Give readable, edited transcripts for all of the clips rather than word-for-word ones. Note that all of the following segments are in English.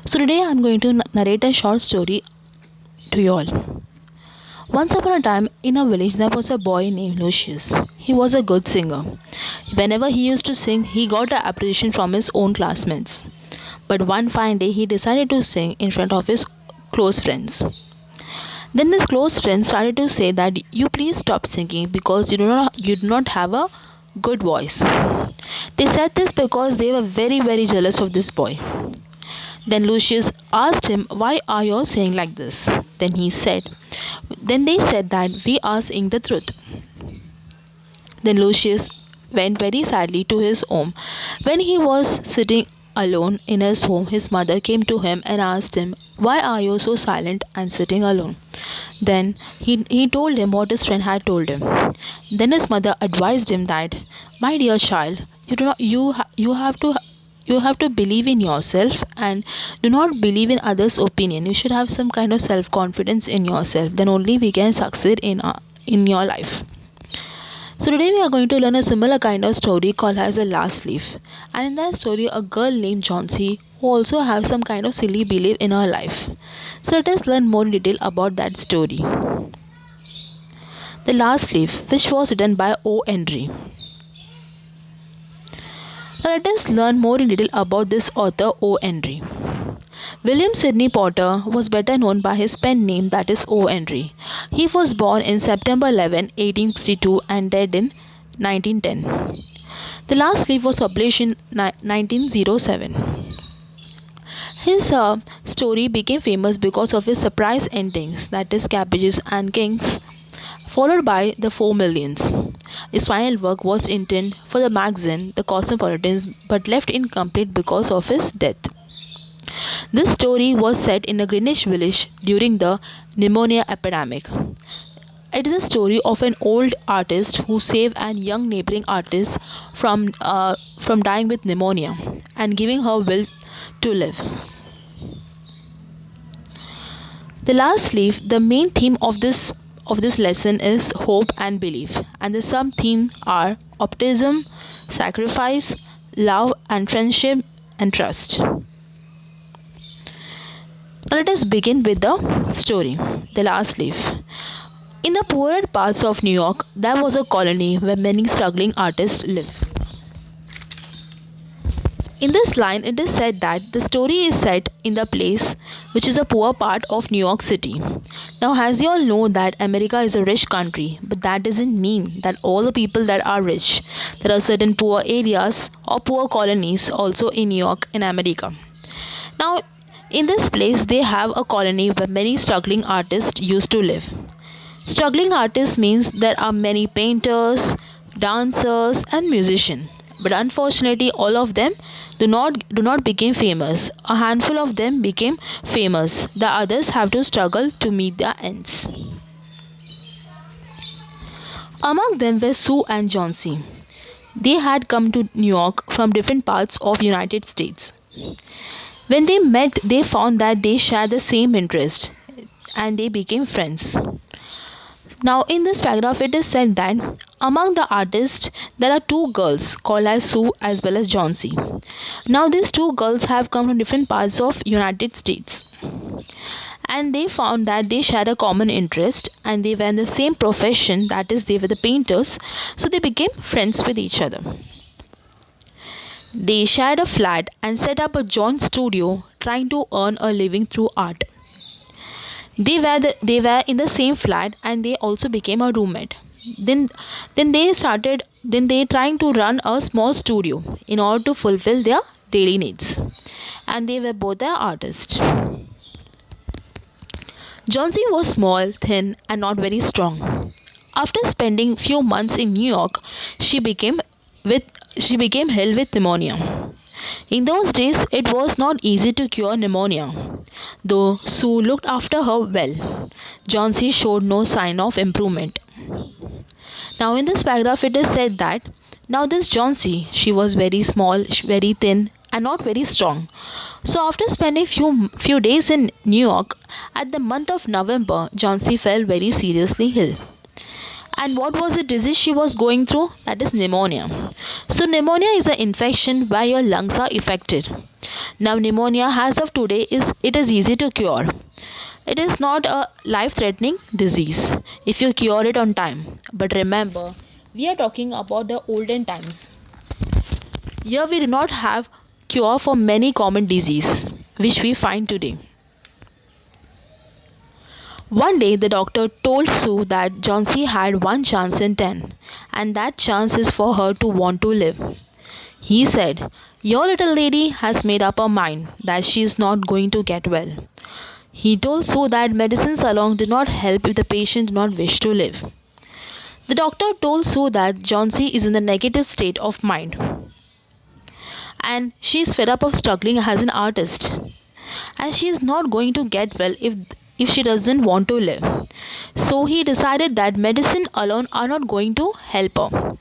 So today I'm going to narrate a short story to you all. Once upon a time in a village there was a boy named Lucius. He was a good singer. Whenever he used to sing, he got appreciation from his own classmates. But one fine day he decided to sing in front of his close friends. Then his close friends started to say that you please stop singing because you do not have a good voice. They said this because they were very jealous of this boy. Then Lucius asked him, "Why are you all saying like this?" Then he said, Then they said that we are saying the truth. Then Lucius went very sadly to his home. When he was sitting alone in his home, his mother came to him and asked him, "Why are you so silent and sitting alone?" Then he told him what his friend had told him. Then his mother advised him that, "My dear child, you do not you have to believe in yourself and do not believe in others' opinion. You should have some kind of self confidence in yourself. Then only we can succeed in your life." So today we are going to learn a similar kind of story called as a last leaf. And in that story, a girl named Johnsy who also have some kind of silly belief in her life. So let us learn more in detail about that story. The Last Leaf, which was written by O. Henry. Now let us learn more in detail about this author O. Henry. William Sidney Potter was better known by his pen name, that is O. Henry. He was born in September 11, 1862 and died in 1910. The Last Leaf was published in 1907. His story became famous because of his surprise endings, that is Cabbages and Kings, followed by The 4 Millions. His final work was intended for the magazine The Cosmopolitan but left incomplete because of his death. This story was set in a Greenwich village during the pneumonia epidemic. It is a story of an old artist who saved a young neighboring artist from dying with pneumonia and giving her will to live. The Last Leaf, the main theme of this lesson is hope and belief, and the sub theme are optimism, sacrifice, love and friendship and trust. Now let us begin with the story, The Last Leaf. In the poorer parts of New York, there was a colony where many struggling artists lived. In this line, it is said that the story is set in the place which is a poor part of New York City. Now, as you all know that America is a rich country, but that doesn't mean that all the people that are rich. There are certain poor areas or poor colonies also in New York in America. Now, in this place, they have a colony where many struggling artists used to live. Struggling artists means there are many painters, dancers and musicians. But unfortunately, all of them do not become famous. A handful of them became famous. The others have to struggle to meet their ends. Among them were Sue and Johnsy. They had come to New York from different parts of United States. When they met, they found that they shared the same interest and they became friends. Now in this paragraph it is said that among the artists there are two girls called as Sue as well as Johnsy. Now these two girls have come from different parts of United States and they found that they shared a common interest and they were in the same profession, that is they were the painters, so they became friends with each other. They shared a flat and set up a joint studio trying to earn a living through art. They were in the same flat and they also became a roommate. Then they trying to run a small studio in order to fulfill their daily needs. And they were both the artists. Johnsy was small, thin and not very strong. After spending few months in New York, she became ill with pneumonia. In those days, it was not easy to cure pneumonia. Though Sue looked after her well, Johnsy showed no sign of improvement. Now in this paragraph it is said that now this Johnsy, she was very small, very thin and not very strong. So after spending few days in New York, at the month of November, Johnsy fell very seriously ill. And what was the disease she was going through? That is pneumonia. So pneumonia is an infection where your lungs are affected. Now pneumonia as of today is easy to cure. It is not a life-threatening disease if you cure it on time. But remember, we are talking about the olden times. Here we do not have cure for many common diseases which we find today. One day the doctor told Sue that Johnsy had one chance in 10 and that chance is for her to want to live. He said, "Your little lady has made up her mind that she is not going to get well." He told Sue that medicines alone do not help if the patient do not wish to live. The doctor told Sue that Johnsy is in a negative state of mind and she is fed up of struggling as an artist and she is not going to get well if she doesn't want to live. So he decided that medicine alone are not going to help her.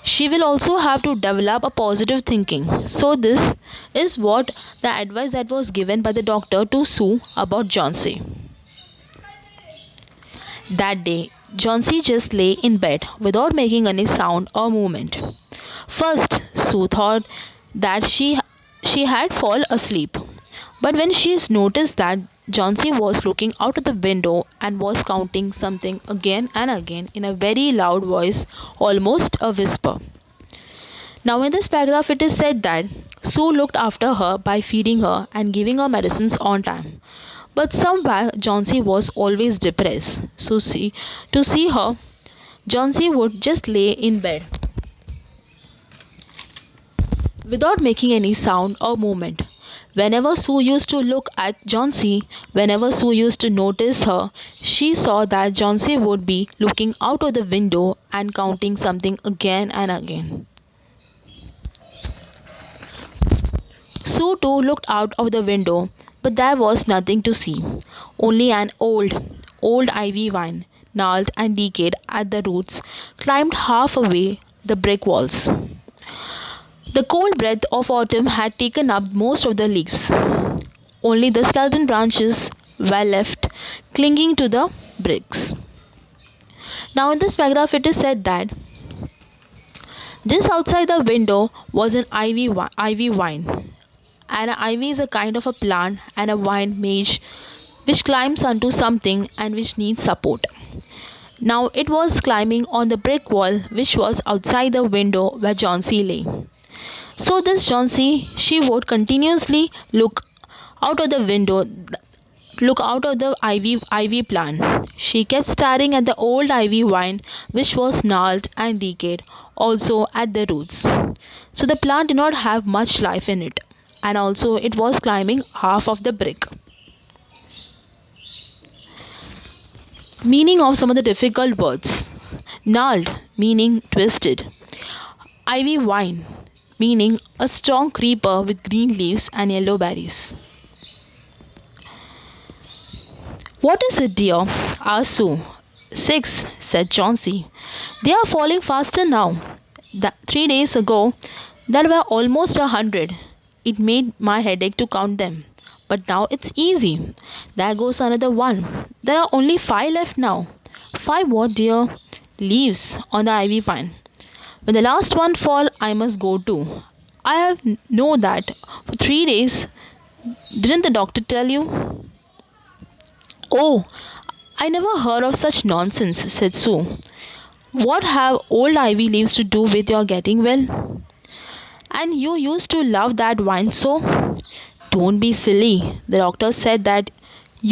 She will also have to develop a positive thinking. So this is what the advice that was given by the doctor to Sue about Johnsy. That day, Johnsy just lay in bed without making any sound or movement. First, Sue thought that she had fallen asleep. But when she noticed that Johnsy was looking out of the window and was counting something again and again in a very loud voice, almost a whisper. Now in this paragraph it is said that Sue looked after her by feeding her and giving her medicines on time. But somehow Johnsy was always depressed. So to see her, Johnsy would just lay in bed without making any sound or movement. Whenever Sue used to look at Johnsy, whenever Sue used to notice her, she saw that Johnsy would be looking out of the window and counting something again and again. Sue too looked out of the window, but there was nothing to see. Only an old ivy vine, gnarled and decayed at the roots, climbed half away the brick walls. The cold breath of autumn had taken up most of the leaves. Only the skeleton branches were left clinging to the bricks. Now in this paragraph it is said that just outside the window was an ivy vine. And an ivy is a kind of a plant and a vine mage which climbs onto something and which needs support. Now it was climbing on the brick wall which was outside the window where Johnsy lay. So this Johnsy, she would continuously look out of the window, look out of the ivy plant. She kept staring at the old ivy vine which was gnarled and decayed, also at the roots. So the plant did not have much life in it, and also it was climbing half of the brick. Meaning of some of the difficult words. Gnarled meaning twisted. Ivy vine meaning a strong creeper with green leaves and yellow berries. "What is it, dear?" asked Sue. "6," said Johnsy. "They are falling faster now. 3 days ago, there were almost 100. It made my headache to count them. But now it's easy. There goes another one. There are only 5 left now." "5 what, dear?" "Leaves on the ivy vine. When the last one fall, I must go too. I have know that for 3 days. Didn't the doctor tell you?" "Oh, I never heard of such nonsense," said Sue. "What have old ivy leaves to do with your getting well? And you used to love that wine so." "Don't be silly. The doctor said that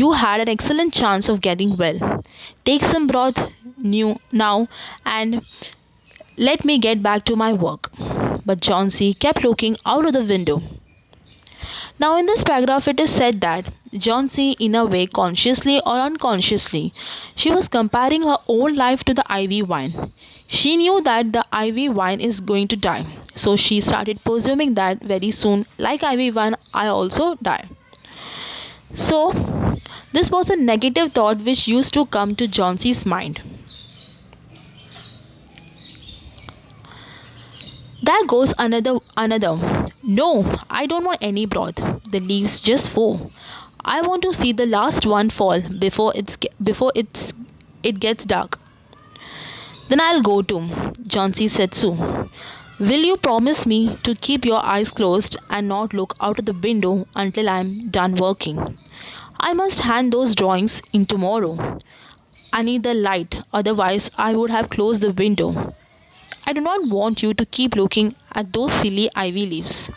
you had an excellent chance of getting well. Take some broth now and let me get back to my work." But Johnsy kept looking out of the window. Now in this paragraph it is said that Johnsy, in a way consciously or unconsciously, she was comparing her own life to the ivy vine. She knew that the ivy vine is going to die. So she started presuming that very soon, like ivy vine, I also die. So this was a negative thought which used to come to Johnsy's mind. There goes another. "No, I don't want any broth. The leaves just fall. I want to see the last one fall before it gets dark." Then I'll go too, Johnsy said so. Will you promise me to keep your eyes closed and not look out of the window until I'm done working? I must hand those drawings in tomorrow. I need the light, otherwise, I would have closed the window. I do not want you to keep looking at those silly ivy leaves.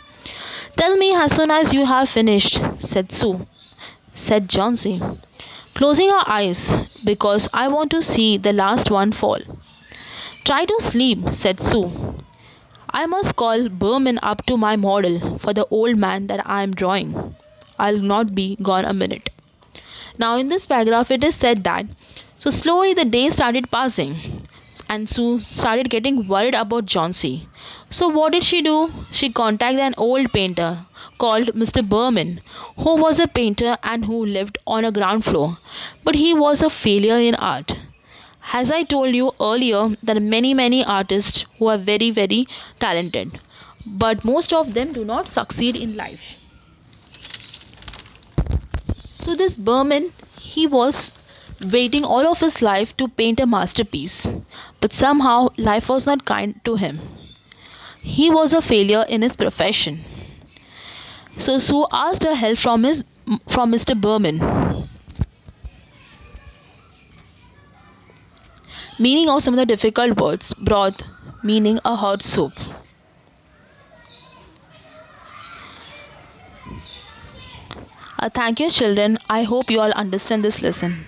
Tell me as soon as you have finished, said Johnsy, closing her eyes because I want to see the last one fall. Try to sleep, said Sue. I must call Berman up to my model for the old man that I am drawing. I'll not be gone a minute. Now, in this paragraph, it is said that so slowly the days started passing, and Sue started getting worried about Johnsy. So, what did she do? She contacted an old painter called Mr. Berman, who was a painter and who lived on a ground floor, but he was a failure in art. As I told you earlier, there are many artists who are very talented, but most of them do not succeed in life. So this Berman, he was waiting all of his life to paint a masterpiece, but somehow life was not kind to him. He was a failure in his profession. So Sue asked her help from Mr. Berman. Meaning of some of the difficult words: broth, meaning a hot soup. Thank you, children. I hope you all understand this lesson.